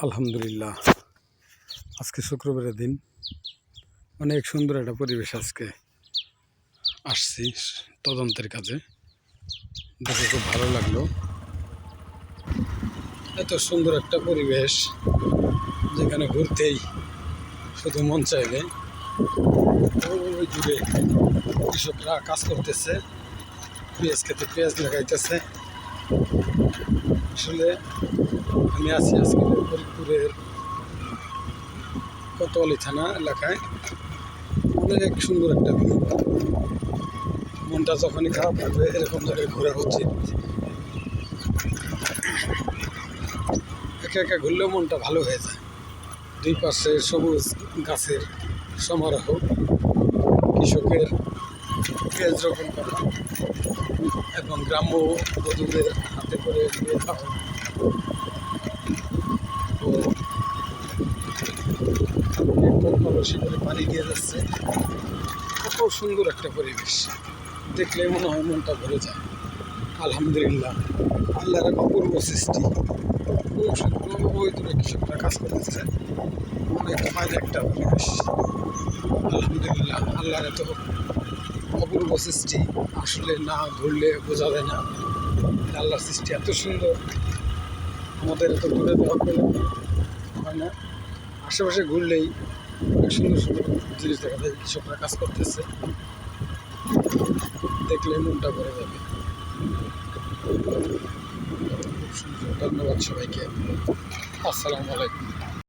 আলহামদুলিল্লাহ, আজকে শুক্রবারের দিন। অনেক সুন্দর একটা পরিবেশ। আজকে আসছি তদন্তের কাজে, দেখে খুব ভালো লাগলো। এত সুন্দর একটা পরিবেশ যেখানে ঘুরতেই শুধু মন চাইলে। ওই দূরে কৃষকরা কাজ করতেছে, পেঁয়াজ খেতে পেঁয়াজ লাগাইতেছে। আসলে আমি আছি আজকে ফরিদপুরের কোতোয়ালি থানা এলাকায়। অনেক সুন্দর একটা ভিউ। মনটা যখনই খারাপ লাগবে এরকম জায়গায় ঘোরা উচিত। একা একা ঘুরলেও মনটা ভালো হয়ে যায়। দুই পাশে সবুজ গাছের সমারোহ, কৃষকের পেঁয়াজ রোপণ করা এবং গ্রাম্য বধূদের হাতে করে বিয়ে খাওয়া ও কলসি করে পানি দিয়ে যাচ্ছে। কত সুন্দর একটা পরিবেশ, দেখলে মনে হয় মনটা ভরে যায়। আলহামদুলিল্লাহ, আল্লাহর এক অপূর্ব সৃষ্টি। ওই দূরে কৃষকরা কাজ করতেছে। অনেক ফাইন একটা পরিবেশ। আলহামদুলিল্লাহ, আল্লাহর এত অপূর্ব সৃষ্টি আসলে না ঘুরলে বোঝা যায় না। আল্লাহর সৃষ্টি এত সুন্দর, আমাদের এত দূরে দেওয়া হয় না। আশেপাশে ঘুরলেই অনেক সুন্দর সুন্দর জিনিস দেখা যায়। কৃষকরা কাজ করতেছে, দেখলে মনটা ভরে যাবে। খুব সুন্দর। ধন্যবাদ সবাইকে। আসসালামু আলাইকুম।